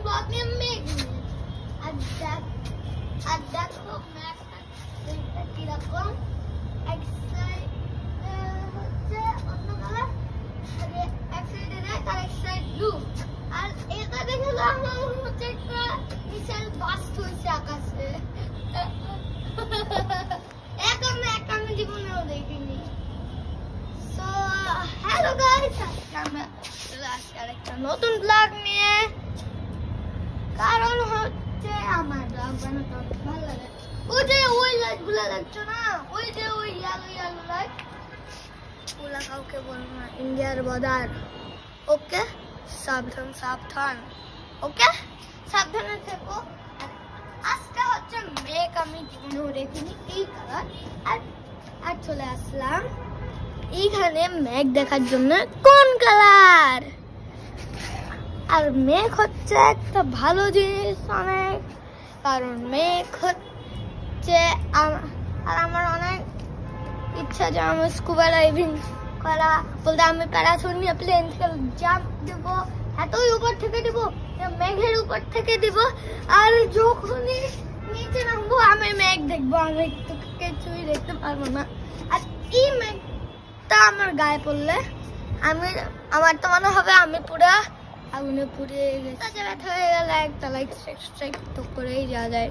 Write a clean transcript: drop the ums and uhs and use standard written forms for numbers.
Blog নিয়ে মেঘ নিয়ে। আর দেখো ম্যাপটা কিরকম, এক সাইড হচ্ছে অন্য কালার, এক সাইডে রেড আর এক সাইড ব্লু। আর এটা দেখে আমার হচ্ছে একটা বিশাল বাস্ট হয়েছে আকাশে। এক আমি জীবনেও দেখিনি। সো হ্যালো গাইস, আমরা চলে আসছি আরেকটা নতুন ব্লগ নিয়ে। কারণ হচ্ছে আমার ব্লগ বানাতে অনেক ভালো লাগে। ওই লাইটগুলো দেখছো না, ওই যে ওই ইয়ালো লাইট, ওগুলা কাউকে বলবো না, ইন্ডিয়ার বর্ডার। ওকে, সাবধান। ওকে, সাবধানে থেকো। আজকে হচ্ছে মেঘ, আমি জীবনেও দেখিনি এই কালার। আর চলে আসলাম এইখানে মেঘ দেখার জন্য। কোন কালার? আর মেঘ হচ্ছে একটা ভালো জিনিস অনেক, কারণ মেঘ হচ্ছে আর আমার অনেক ইচ্ছা যে আমি স্কুবা ডাইভিং করা, বলতে আমি প্যারাশুট নিয়ে প্লেন থেকে জাম্প দেবো, এতই উপর থেকে দেবো, মেঘের উপর থেকে দিব। আর যখনই নিচে নামবো আমি মেঘ দেখবো, আমি কিছুই দেখতে পারবো না। আর এই মেঘটা আমার গায়ে পড়লে আমার তো মনে হবে আমি পুরা আগুনে পুড়ে গেছে। ব্যথা হয়ে গেলে একটা লাইক স্ট্রাইক তো করেই যাওয়া যায়।